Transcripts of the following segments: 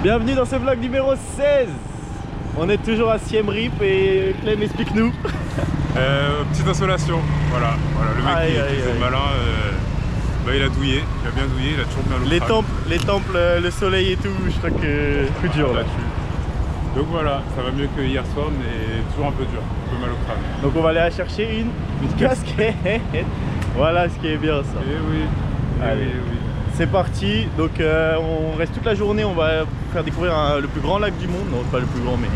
Bienvenue dans ce vlog numéro 16. On est toujours à Siem Reap et Clem, explique-nous. Petite insolation, voilà, le mec qui faisait le malin, il a douillé, il a bien douillé, il a toujours bien l'eau. Les temples, le soleil et tout, je crois que coup dur là. Donc voilà, ça va mieux que hier soir, mais toujours un peu dur, un peu mal au crâne. Donc on va aller chercher une casquette. Voilà ce qui est bien ça. Eh oui, allez. Oui. C'est parti, donc on reste toute la journée, on va faire découvrir le plus grand lac du monde. Non, pas le plus grand, mais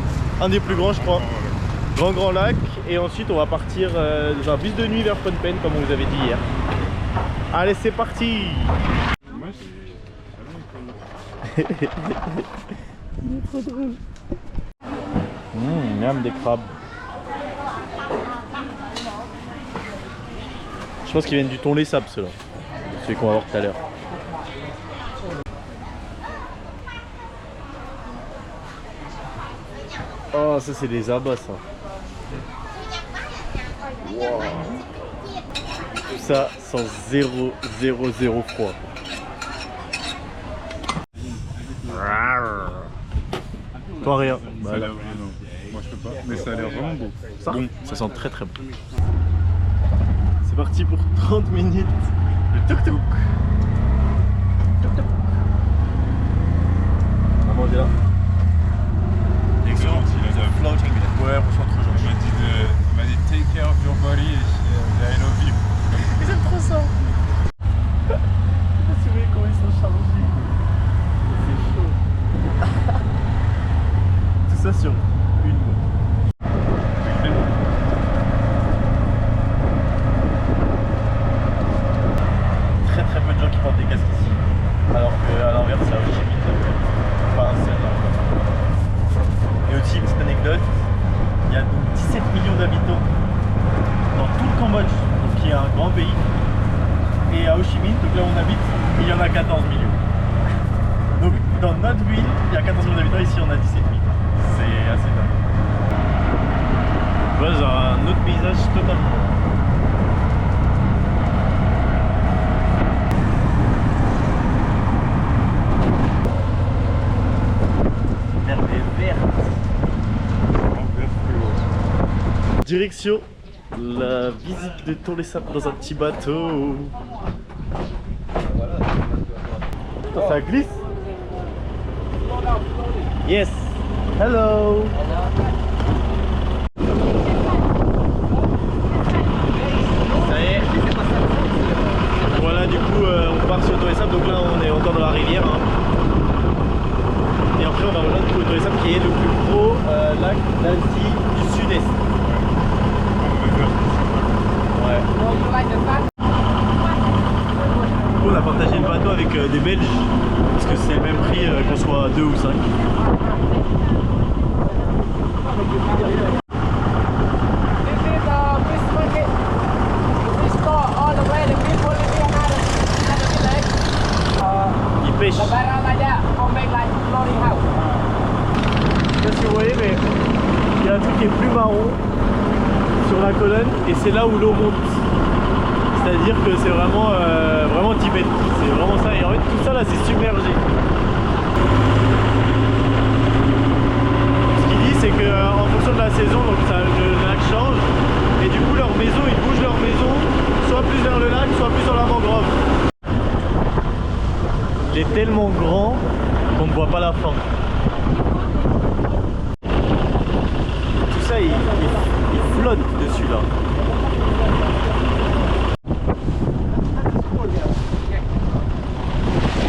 un des plus grands je crois. Grand lac, et ensuite on va partir dans un bus de nuit vers Phnom Penh comme on vous avait dit hier. Allez, c'est parti. Il est trop drôle. Miam, des crabes. Je pense qu'ils viennent du Tonlé-Sap ceux-là, celui qu'on va voir tout à l'heure. Oh, ça c'est des abats ça. Wow. Tout ça sans 0 froid. Toi rien. Bah, non. Moi je peux pas, mais ça a l'air vraiment beau. Ça sent très bon. C'est parti pour 30 minutes. Le tuk-tuk. Maman est là. Excellent, Floating. Ouais, franchement trop gentil. Il m'a dit take care of your body et I love you. Ils aiment trop ça. Je sais pas si vous voyez comment ils sont chargés. C'est chaud. Tout ça sur une moto. Très peu de gens qui portent des casques ici. Alors qu'à l'inverse, c'est à Ho Chi Minh. Pas un seul. Et aussi, une petite anecdote, il y a 17 millions d'habitants dans tout le Cambodge, donc qui est un grand pays. Et à Ho Chi Minh, donc là où on habite, il y en a 14 millions. Donc dans notre ville, il y a 14 millions d'habitants, ici on a 17 000. C'est assez dingue. Voilà, genre un autre paysage totalement. Direction la visite de Tonlé-Sap dans un petit bateau. Ça glisse. Yes. Hello. Ça y est. Voilà, du coup on part sur Tonlé-Sap. Donc là on est encore dans la rivière. Et après on va rejoindre Tonlé-Sap qui est le plus gros lac d'Asie du Sud-Est. Ouais. On a partagé le bateau avec des Belges parce que c'est le même prix qu'on soit 2 ou 5. Ils pêchent. Je sais pas si vous voyez, mais il y a un truc qui est plus marron sur la colonne et c'est là où l'eau monte. C'est-à-dire que c'est vraiment Tibet. C'est vraiment ça. Et en fait tout ça là c'est submergé. Ce qu'il dit c'est qu'en fonction de la saison, donc le lac change. Et du coup leur maison, ils bougent leur maison soit plus vers le lac, soit plus sur la mangrove. Il est tellement grand qu'on ne voit pas la fin. Tout ça il flotte dessus là.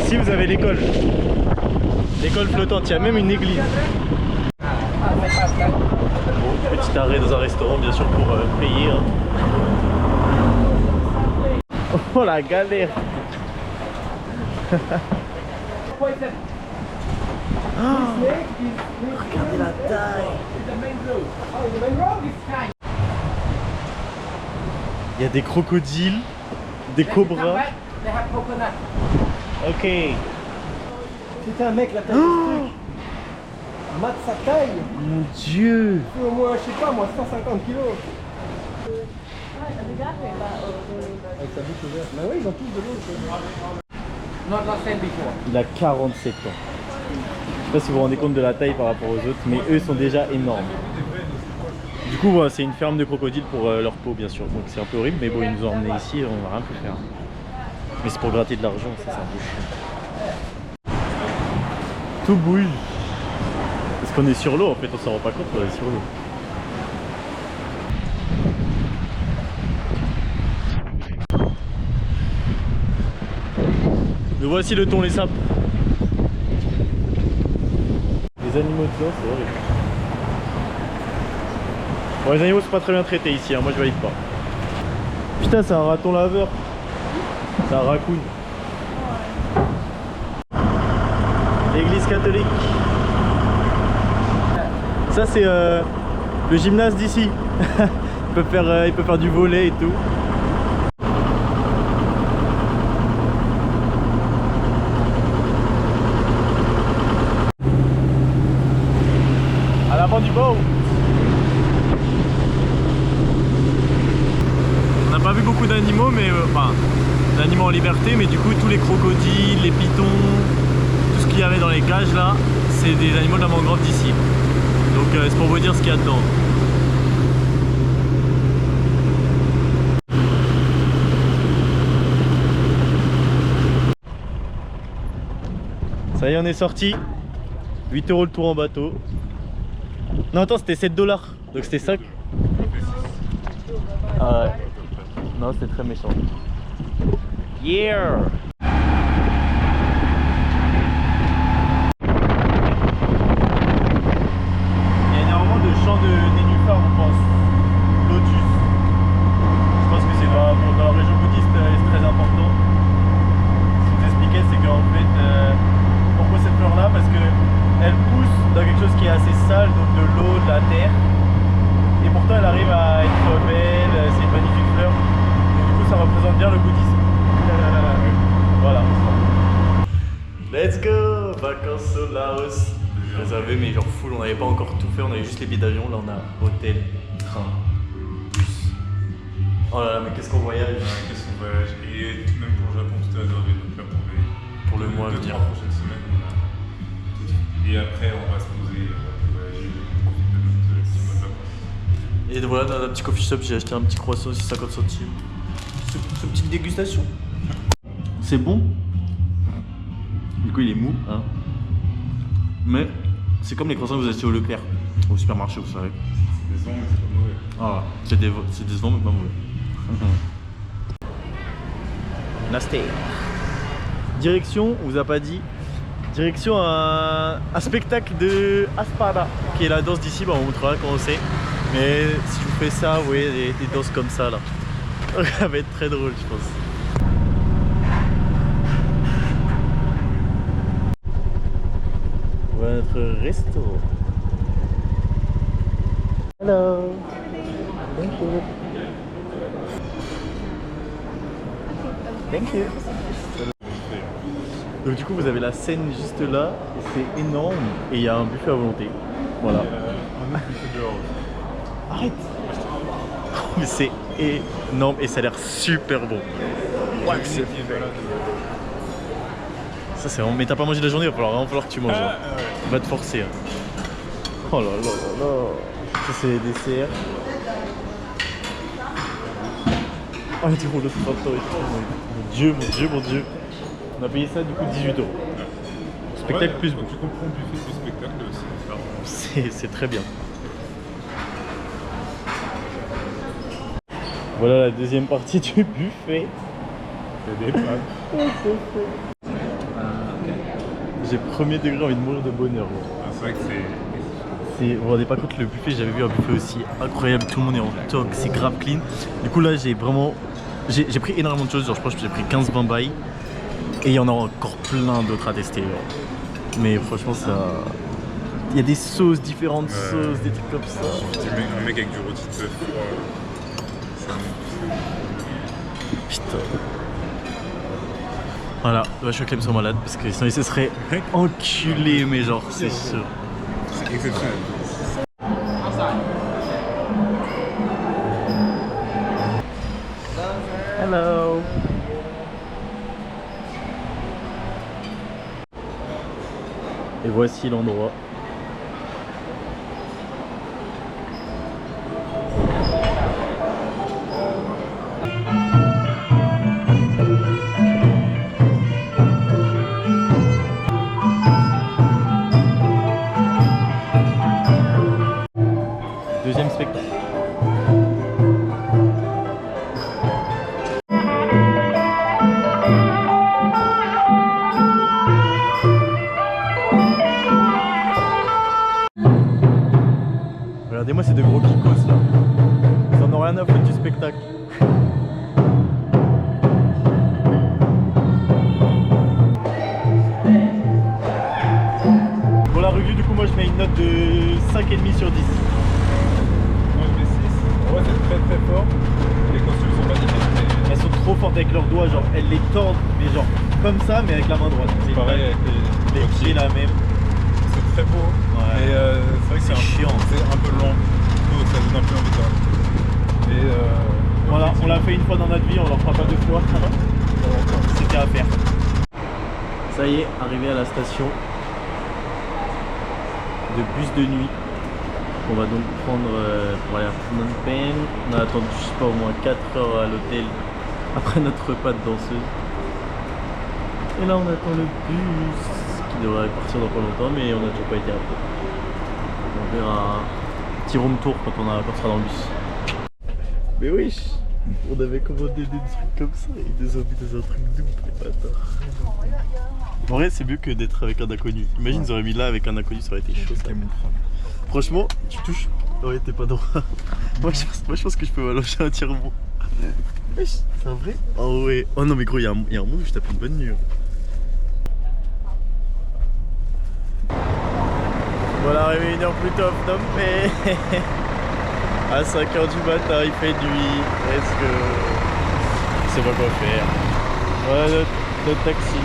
Ici vous avez l'école. L'école flottante, il y a même une église. Bon, petit arrêt dans un restaurant bien sûr pour payer. Hein. Oh la galère. Oh, regardez la taille. Il y a des crocodiles, des cobras. Ok. C'était un mec la taille de ce truc. Mate sa taille. Mon Dieu. Au moins, je sais pas, moi 150 kilos. Avec sa bouche ouverte. Bah oui, ils ont tous de l'eau. Il a 47 ans. sais pas si vous vous rendez compte de la taille par rapport aux autres, mais eux sont déjà énormes. Du coup, voilà, c'est une ferme de crocodiles pour leur peau, bien sûr. Donc c'est un peu horrible, mais bon, ils nous ont emmenés ici, on va rien pu faire. Mais c'est pour gratter de l'argent, ça c'est un peu chiant. Tout bouge. Parce qu'on est sur l'eau, en fait, on s'en rend pas compte, on est sur l'eau. Nous voici le thon, les sapes. Les animaux de zoo, c'est horrible. Bon, les animaux sont pas très bien traités ici, hein. Moi je valide pas. Putain, c'est un raton laveur. C'est un raccoon. L'église catholique. Ça c'est le gymnase d'ici. il peut faire du volley et tout. À l'avant du boat. On n'a pas vu beaucoup d'animaux, mais enfin d'animaux en liberté, mais du coup tous les crocodiles, les pitons, tout ce qu'il y avait dans les cages là, c'est des animaux de la mangrove d'ici. Donc c'est pour vous dire ce qu'il y a dedans. Ça y est, on est sorti. 8 € le tour en bateau. Non, attends, c'était 7 $. Donc c'était ça. Ah ouais. Non, c'était très méchant. Yeah! De chant de nénuphar, on pense. Lotus. Je pense que c'est dans la région bouddhiste, c'est très important. Ce que je vous expliquais, c'est qu'en fait, pourquoi cette fleur là? Parce qu'elle pousse dans quelque chose qui est assez sale, donc de l'eau, de la terre. Et pourtant elle arrive à être belle, c'est une magnifique fleur. Et du coup ça représente bien le bouddhisme. Voilà. Let's go! Vacances au Laos. Réservé, mais genre full, on n'avait pas encore tout fait, on avait juste les billets d'avion. Là on a hôtel, train, bus. Oh là là, mais qu'est-ce qu'on voyage! Qu'est-ce qu'on voyage! Et même pour le Japon, tout est réservé, donc là pour le mois, 2-3 prochaines semaines, on a tout fait. Et après on va se poser, on va voyager, on profite de notre petit mois de vacances. Et voilà, dans un petit coffee shop, j'ai acheté un petit croissant aussi 50 centimes. Ce petite dégustation. C'est bon. Du coup il est mou, hein. Mais c'est comme les croissants que vous achetez au Leclerc, au supermarché, vous savez. C'est décevant, mais c'est pas mauvais. Ah, c'est décevant, mais pas mauvais. Nasty. Direction, on vous a pas dit. Direction un spectacle de Aspada, qui est la danse d'ici. Bah, on vous montrera comment c'est. Mais si je vous fais ça, vous voyez des danses comme ça là. Ça va être très drôle, je pense. Voilà notre resto. Hello. Thank you. Thank you. Donc du coup vous avez la scène juste là, c'est énorme et il y a un buffet à volonté. Voilà. Un autre buffet dehors. Arrête. Mais c'est énorme et ça a l'air super bon. Ouais, c'est ça c'est vraiment... Mais t'as pas mangé de la journée, il va vraiment falloir que tu manges. Hein. Va te forcer. Hein. Oh là là là là. Ça c'est les desserts. Oh il y a du rouleau de printemps et tout. Mon dieu, mon dieu, mon dieu. On a payé ça du coup 18 €. Spectacle plus bon. Tu comprends le buffet du spectacle aussi. C'est très bien. Voilà la deuxième partie du buffet. C'est des pâtes. J'ai premier degré envie de mourir de bonheur. C'est vrai que vous vous rendez pas compte, le buffet, j'avais vu un buffet aussi incroyable, tout le monde est en toc, c'est grave clean. Du coup là j'ai vraiment, j'ai pris énormément de choses, genre je pense que j'ai pris 15-20 bails. Et il y en a encore plein d'autres à tester. Genre. Mais franchement ça... Il y a des sauces, différentes sauces, des trucs comme ça. Un mec avec du rôti de bœuf froid. Putain. Voilà, je suis Clem sont malades parce que sinon ils se seraient enculés, mais genre c'est sûr. C'est exceptionnel. Hello. Et Et voici l'endroit. Deuxième spectacle. Regardez-moi ces deux gros kikos là. Ils en ont rien à foutre du spectacle. Pour la review, du coup, moi je mets une note de 5,5 sur 10. Moi je mets 6. Ouais, c'est très très fort. Les costumes sont magnifiques. Elles sont trop fortes avec leurs doigts, genre elles les tordent, mais genre comme ça, mais avec la main droite. C'est pareil avec les pieds là même. C'est très beau. Ouais. Mais c'est vrai que c'est chiant. C'est un peu lent. Donc, ça donne un peu envie de faire. Mais voilà, on l'a fait une fois dans notre vie, on l'en fera pas deux fois. C'était à faire. Ça y est, arrivé à la station de bus de nuit. On va donc prendre pour aller à Phnom Penh. On a attendu, je sais pas, au moins 4 heures à l'hôtel après notre repas de danseuse. Et là on attend le bus qui devrait partir dans pas longtemps, mais on n'a toujours pas été appelé. On verra un petit room tour quand on sera dans le bus. Mais oui, on avait commandé des trucs comme ça et ils nous ont mis dans un truc double, les bâtards. En vrai, c'est mieux que d'être avec un inconnu. Imagine, ils auraient mis là avec un inconnu, ça aurait été chaud. Ça. Franchement, tu touches. Ouais, t'es pas droit. moi, je pense que je peux m'allonger un tiers-bon. C'est un vrai? Oh ouais. Oh non, mais gros, il y a un monde où je tape une bonne nuit. Voilà, arrivé 1 heure plus tôt, mais à 5 h du matin, il fait nuit. Est-ce que je sais pas quoi faire? Voilà notre taxi.